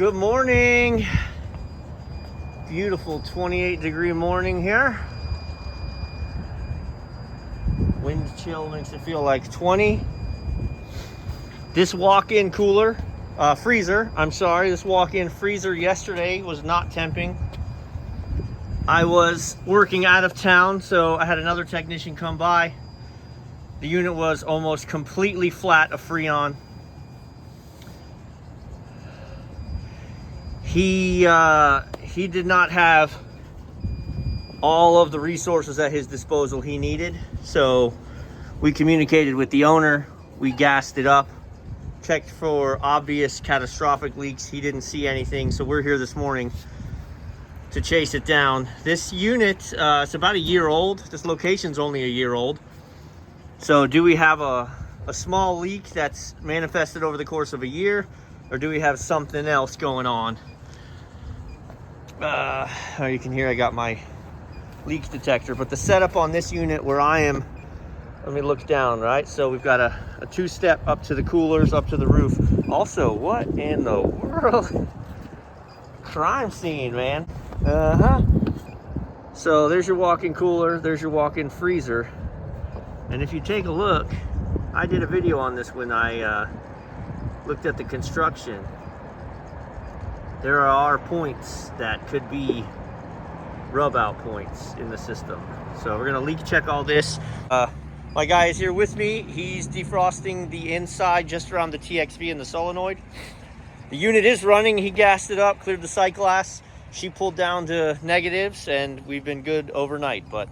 Good morning. Beautiful 28-degree morning here. Wind chill makes it feel like 20. This walk-in freezer, this walk-in freezer yesterday was not temping. I was working out of town, so I had another technician come by. The unit was almost completely flat of Freon. He did not have all of the resources at his disposal he needed. So we communicated with the owner. We gassed it up, checked for obvious catastrophic leaks. He didn't see anything. So we're here this morning to chase it down. This unit, it's about a year old. This location's only a year old. So do we have a small leak that's manifested over the course of a year, or do we have something else going on? You can hear I got my leak detector, but the setup on this unit where I am, let me look down, right? So we've got a two-step up to the coolers, up to the roof. Also, what in the world? Crime scene, man. So there's your walk-in cooler, there's your walk-in freezer. And if you take a look, I did a video on this when I looked at the construction. There are points that could be rub out points in the system. So we're gonna leak check all this. My guy is here with me. He's defrosting the inside just around the TXV and the solenoid. The unit is running. He gassed it up, cleared the sight glass. She pulled down to negatives, and we've been good overnight. But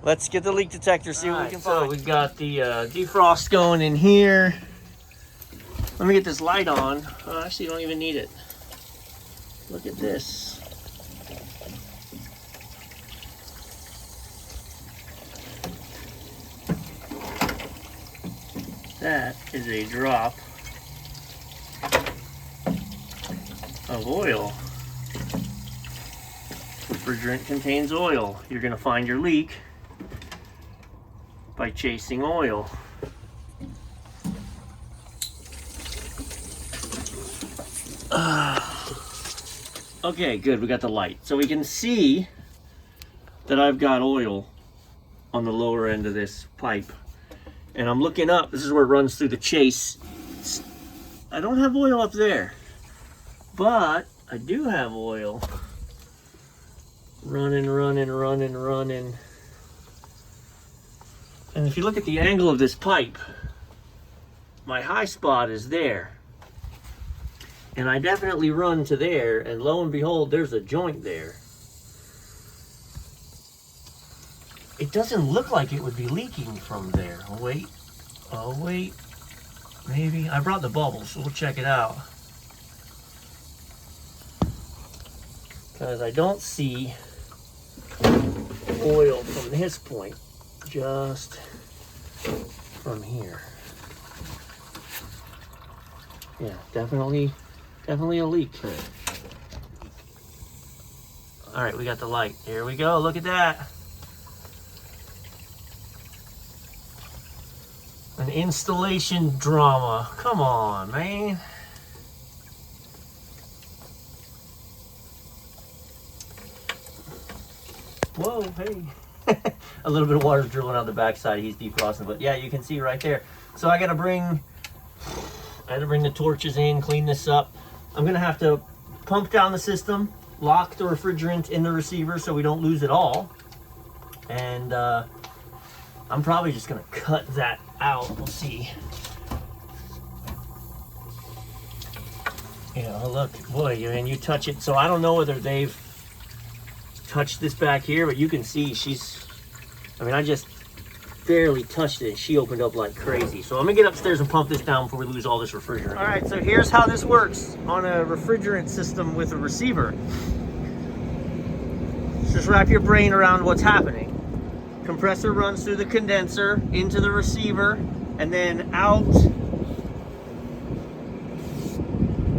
let's get the leak detector, see what we can find. So we've got the defrost going in here. Let me get this light on. Actually, you don't even need it. Look at this. That is a drop of oil. Refrigerant contains oil. You're going to find your leak by chasing oil. Okay, good, we got the light. So we can see that I've got oil on the lower end of this pipe. And I'm looking up, this is where it runs through the chase. I don't have oil up there, but I do have oil running. And if you look at the angle of this pipe, my high spot is there. And I definitely run to there, and lo and behold, there's a joint there. It doesn't look like it would be leaking from there. Oh wait, maybe. I brought the bubbles, so we'll check it out. Because I don't see oil from this point, just from here. Yeah, definitely a leak. All right, we got the light. Here we go, look at that. An installation drama. Come on, man. Whoa, hey. A little bit of water drilling on the backside. He's defrosting, but yeah, you can see right there. So I had to bring the torches in, clean this up. I'm gonna have to pump down the system, lock the refrigerant in the receiver so we don't lose it all. And I'm probably just gonna cut that out. We'll see. Yeah, look, boy, and you touch it. So I don't know whether they've touched this back here, but you can see I just barely touched it. She opened up like crazy. So I'm gonna get upstairs and pump this down before we lose all this refrigerant. All right, so here's how this works on a refrigerant system with a receiver. Just wrap your brain around what's happening. Compressor runs through the condenser into the receiver, and then out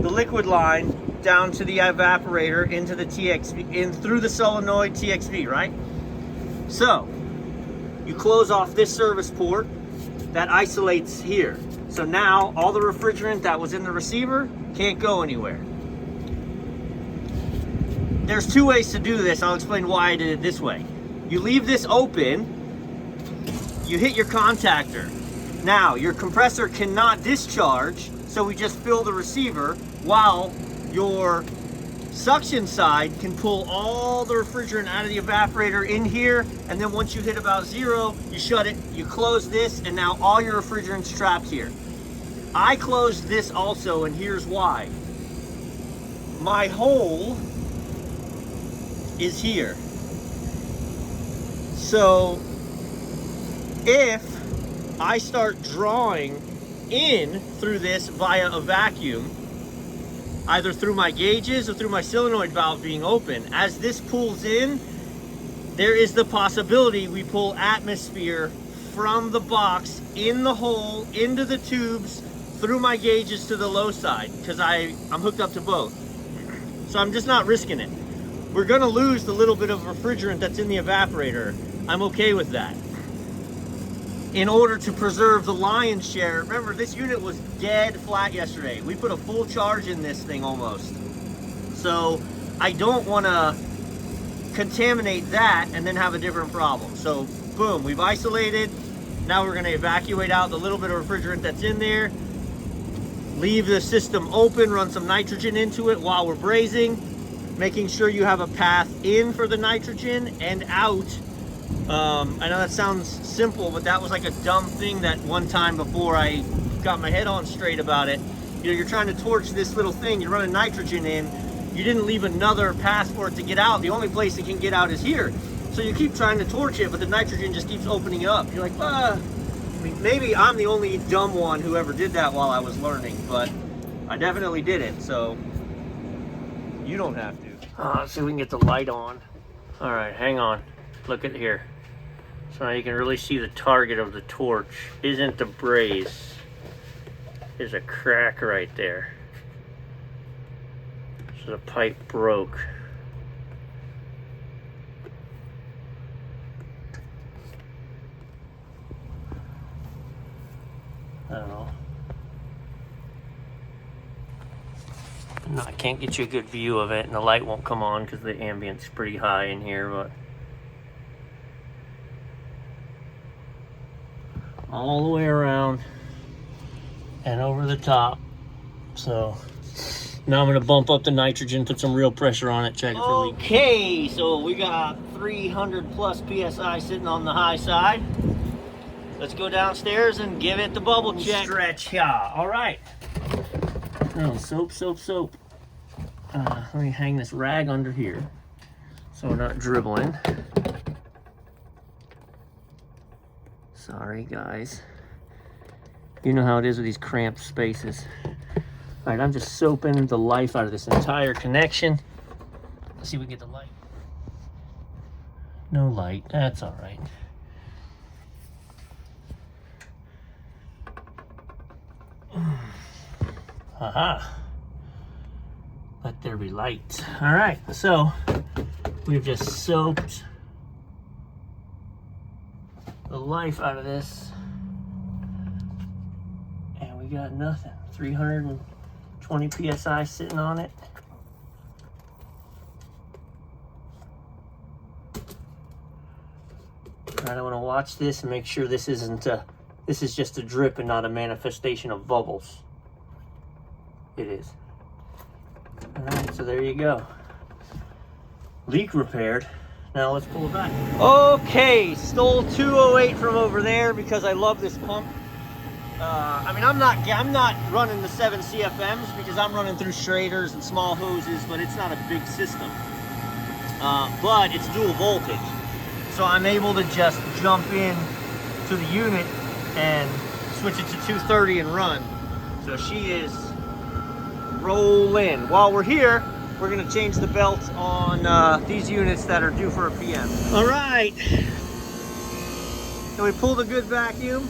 the liquid line down to the evaporator into the TXV, in through the solenoid TXV, right? So you close off this service port that isolates here. So now all the refrigerant that was in the receiver can't go anywhere. there's two ways to do this. I'll explain why I did it this way. You leave this open, you hit your contactor. Now, your compressor cannot discharge, so we just fill the receiver, while your suction side can pull all the refrigerant out of the evaporator in here, and then once you hit about 0, you shut it, you close this, and now all your refrigerant's trapped here. I closed this also, and here's why. My hole is here. So if I start drawing in through this via a vacuum, either through my gauges or through my solenoid valve being open, as this pulls in, there is the possibility we pull atmosphere from the box in the hole into the tubes through my gauges to the low side, because I'm hooked up to both. So I'm just not risking it. We're gonna lose the little bit of refrigerant that's in the evaporator. I'm okay with that. In order to preserve the lion's share, remember this unit was dead flat yesterday. We put a full charge in this thing almost. So I don't wanna contaminate that and then have a different problem. So boom, we've isolated. Now we're gonna evacuate out the little bit of refrigerant that's in there. Leave the system open, run some nitrogen into it while we're brazing, making sure you have a path in for the nitrogen and out. I know that sounds simple, but that was like a dumb thing that one time before I got my head on straight about it. You know, you're trying to torch this little thing, you're running nitrogen in, you didn't leave another path for it to get out. The only place it can get out is here. So you keep trying to torch it, but the nitrogen just keeps opening up. You're like, I mean, maybe I'm the only dumb one who ever did that while I was learning, but I definitely did it, so you don't have to. Let's see if we can get the light on. All right, hang on. Look at here. So now you can really see the target of the torch isn't the braze. There's a crack right there. So the pipe broke. I don't know. No, I can't get you a good view of it, and the light won't come on because the ambient's pretty high in here, but all the way around and over the top. So now I'm gonna bump up the nitrogen, put some real pressure on it, check it for leaks. Okay, so we got 300 plus PSI sitting on the high side. Let's go downstairs and give it the bubble check. Stretch here. All right. Oh, soap. Let me hang this rag under here so we're not dribbling. Sorry, guys. You know how it is with these cramped spaces. All right, I'm just soaping the life out of this entire connection. Let's see if we can get the light. No light. That's all right. Aha. Let there be light. All right, so we've just soaked the life out of this, and we got nothing. 320 PSI sitting on it. All right, I want to watch this and make sure this isn't this is just a drip and not a manifestation of bubbles. It is. All right, so there you go. Leak repaired. Now let's pull it back. Okay, stole 208 from over there because I love this pump. I mean, I'm not running the 7 CFMs because I'm running through Schraders and small hoses, but it's not a big system. But it's dual voltage, so I'm able to just jump in to the unit and switch it to 230 and run. So she is rolling. While we're here, we're gonna change the belts on these units that are due for a PM. All right, so we pulled a good vacuum.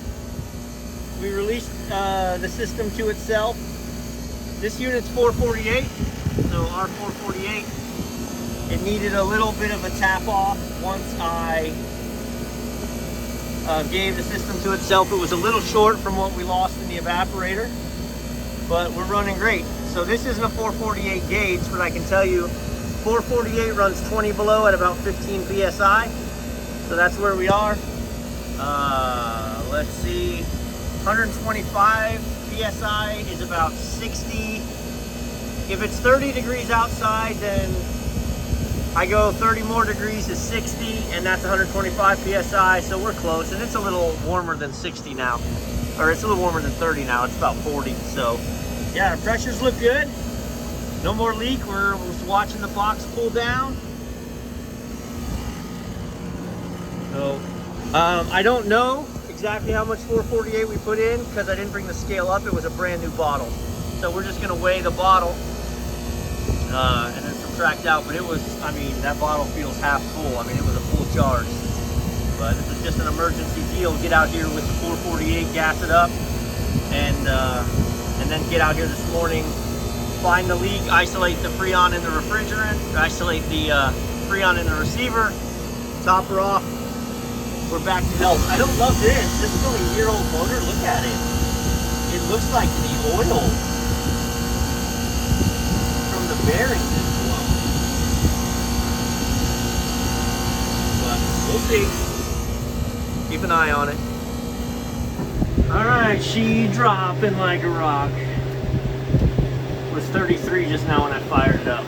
We released the system to itself. This unit's 448, so our 448, it needed a little bit of a tap off once I gave the system to itself. It was a little short from what we lost in the evaporator, but we're running great. So this isn't a 448 gauge, but I can tell you 448 runs 20 below at about 15 psi. So that's where we are. Let's see, 125 psi is about 60. If it's 30 degrees outside, then I go 30 more degrees to 60, and that's 125 psi, so we're close. And it's a little warmer than 60 now, or it's a little warmer than 30 now. It's about 40. So yeah, the pressures look good. No more leak. We're just watching the box pull down. So I don't know exactly how much 448 we put in because I didn't bring the scale up. It was a brand new bottle, so we're just gonna weigh the bottle and then subtract out. But it was, I mean, that bottle feels half full. I mean, it was a full charge. But this is just an emergency deal. Get out here with the 448, gas it up, and then get out here this morning, find the leak, isolate the Freon in the refrigerant, isolate the Freon in the receiver, top her off. We're back to health. I don't love this. This is only a year-old motor. Look at it. It looks like the oil from the bearings is blown. But we'll see. Keep an eye on it. All right, she dropping like a rock. It was 33 just now when I fired it up.